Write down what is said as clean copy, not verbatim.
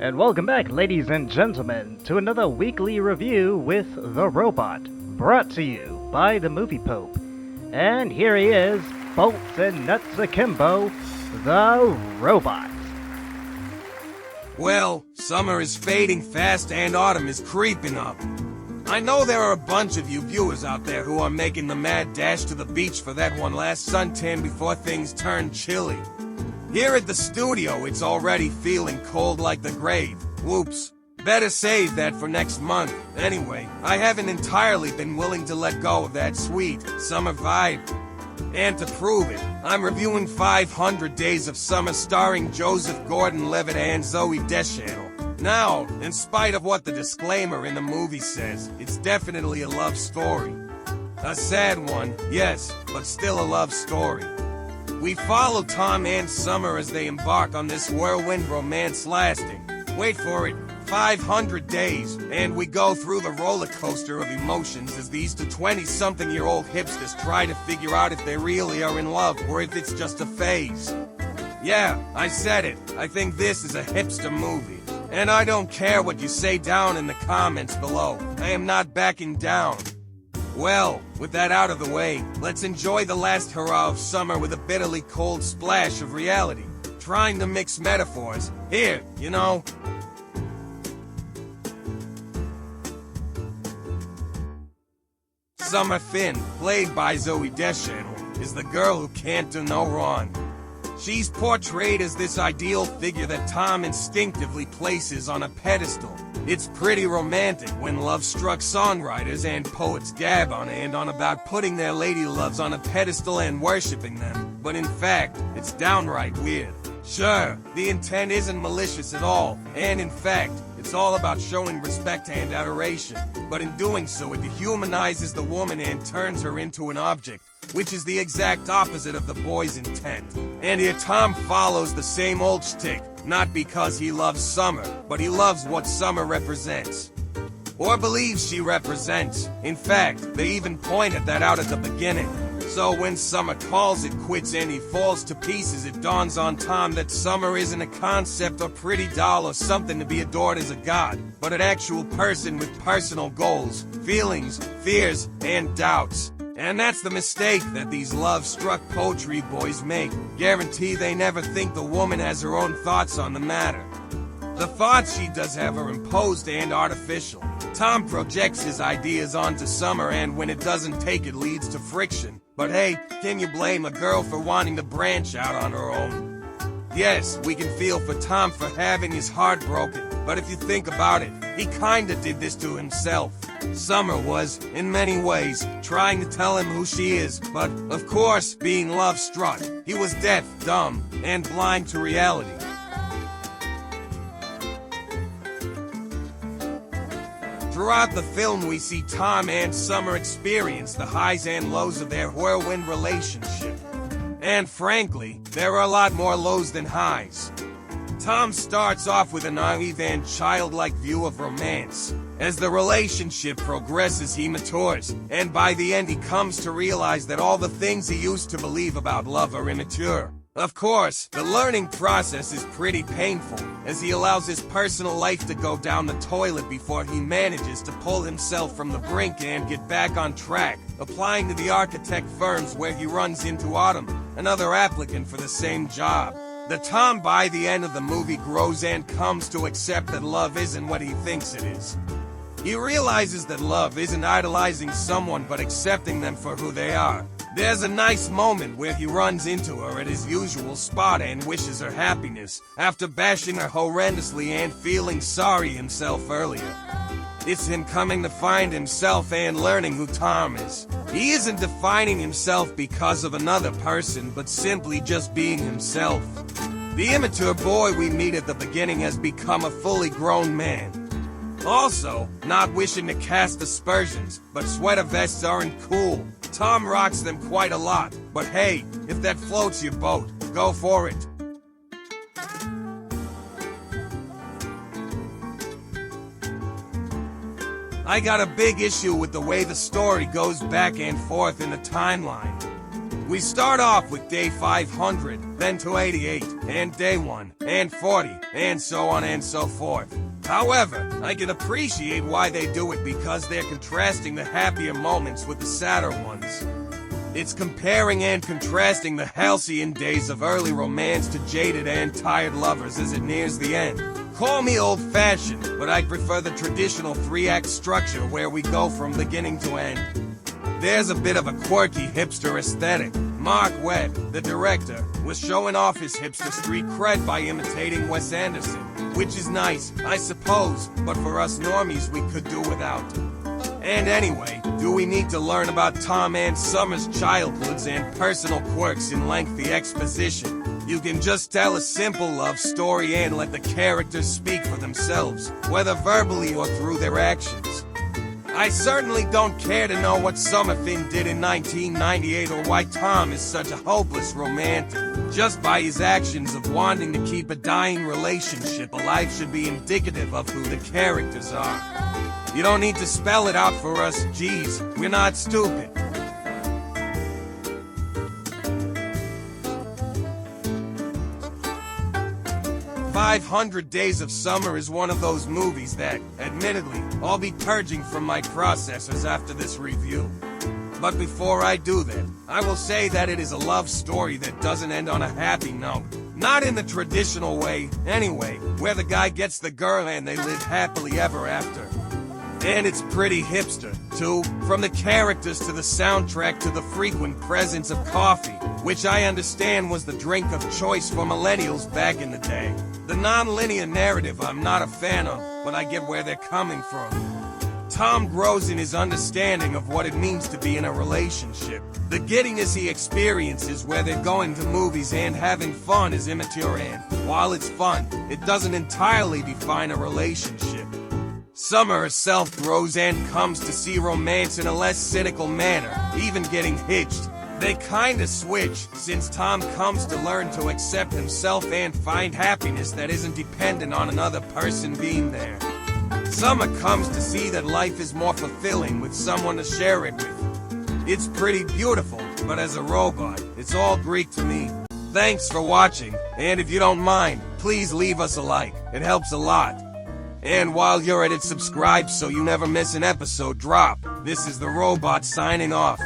And welcome back, ladies and gentlemen, to another weekly review with The Robot, brought to you by the Movie Pope. And here he is, bolts and nuts akimbo, The Robot. Well, summer is fading fast and autumn is creeping up. I know there are a bunch of you viewers out there who are making the mad dash to the beach for that one last suntan before things turn chilly. Here at the studio, it's already feeling cold like the grave. Whoops. Better save that for next month. Anyway, I haven't entirely been willing to let go of that sweet summer vibe. And to prove it, I'm reviewing 500 Days of Summer starring Joseph Gordon-Levitt and Zoey Deschanel. Now, in spite of what the disclaimer in the movie says, it's definitely a love story. A sad one, yes, but still a love story. We follow Tom and Summer as they embark on this whirlwind romance lasting, wait for it, 500 days, and we go through the roller coaster of emotions as these two 20-something-year-old hipsters try to figure out if they really are in love or if it's just a phase. Yeah, I said it. I think this is a hipster movie. And I don't care what you say down in the comments below. I am not backing down. Well, with that out of the way, let's enjoy the last hurrah of summer with a bitterly cold splash of reality. Trying to mix metaphors. Here, you know. Summer Finn, played by Zoey Deschanel, is the girl who can't do no wrong. She's portrayed as this ideal figure that Tom instinctively places on a pedestal. It's pretty romantic when love-struck songwriters and poets gab on and on about putting their lady loves on a pedestal and worshipping them, but in fact, it's downright weird. Sure, the intent isn't malicious at all, and in fact, it's all about showing respect and adoration, but in doing so it dehumanizes the woman and turns her into an object, which is the exact opposite of the boy's intent. And here Tom follows the same old shtick, not because he loves summer, but he loves what summer represents. Or believes she represents. In fact, they even pointed that out at the beginning. So when summer calls it quits and he falls to pieces, it dawns on Tom that summer isn't a concept or pretty doll or something to be adored as a god, but an actual person with personal goals, feelings, fears, and doubts. And that's the mistake that these love-struck poetry boys make. Guarantee they never think the woman has her own thoughts on the matter. The thoughts she does have are imposed and artificial. Tom projects his ideas onto Summer, and when it doesn't take, it leads to friction. But hey, can you blame a girl for wanting to branch out on her own? Yes, we can feel for Tom for having his heart broken, but if you think about it, he kinda did this to himself. Summer was, in many ways, trying to tell him who she is, but, of course, being love-struck, he was deaf, dumb, and blind to reality. Throughout the film, we see Tom and Summer experience the highs and lows of their whirlwind relationship. And frankly, there are a lot more lows than highs. Tom starts off with a naive and childlike view of romance. As the relationship progresses, he matures, and by the end he comes to realize that all the things he used to believe about love are immature. Of course, the learning process is pretty painful, as he allows his personal life to go down the toilet before he manages to pull himself from the brink and get back on track, applying to the architect firms where he runs into Autumn, another applicant for the same job. The Tom by the end of the movie grows and comes to accept that love isn't what he thinks it is. He realizes that love isn't idolizing someone but accepting them for who they are. There's a nice moment where he runs into her at his usual spot and wishes her happiness, after bashing her horrendously and feeling sorry himself earlier. It's him coming to find himself and learning who Tom is. He isn't defining himself because of another person, but simply just being himself. The immature boy we meet at the beginning has become a fully grown man. Also, not wishing to cast aspersions, but sweater vests aren't cool. Tom rocks them quite a lot, but hey, if that floats your boat, go for it. I got a big issue with the way the story goes back and forth in the timeline. We start off with day 500, then 288, and day 1, and 40, and so on and so forth. However, I can appreciate why they do it because they're contrasting the happier moments with the sadder ones. It's comparing and contrasting the halcyon days of early romance to jaded and tired lovers as it nears the end. Call me old-fashioned, but I prefer the traditional 3-act structure where we go from beginning to end. There's a bit of a quirky hipster aesthetic. Mark Webb, the director, was showing off his hipster street cred by imitating Wes Anderson, which is nice, I suppose, but for us normies we could do without. And anyway, do we need to learn about Tom and Summer's childhoods and personal quirks in lengthy exposition? You can just tell a simple love story and let the characters speak for themselves, whether verbally or through their actions. I certainly don't care to know what Summer Finn did in 1998 or why Tom is such a hopeless romantic. Just by his actions of wanting to keep a dying relationship alive should be indicative of who the characters are. You don't need to spell it out for us, geez, we're not stupid. "500 Days of Summer" is one of those movies that, admittedly, I'll be purging from my processors after this review. But before I do that, I will say that it is a love story that doesn't end on a happy note. Not in the traditional way, anyway, where the guy gets the girl and they live happily ever after. And it's pretty hipster, too, from the characters to the soundtrack to the frequent presence of coffee, which I understand was the drink of choice for millennials back in the day. The non-linear narrative I'm not a fan of, but I get where they're coming from. Tom grows in his understanding of what it means to be in a relationship. The giddiness he experiences where they're going to movies and having fun is immature and, while it's fun, it doesn't entirely define a relationship. Summer herself grows and comes to see romance in a less cynical manner, even getting hitched. They kinda switch, since Tom comes to learn to accept himself and find happiness that isn't dependent on another person being there. Summer comes to see that life is more fulfilling with someone to share it with. It's pretty beautiful, but as a robot, it's all Greek to me. Thanks for watching, and if you don't mind, please leave us a like, it helps a lot. And while you're at it, subscribe so you never miss an episode drop. This is the robot signing off.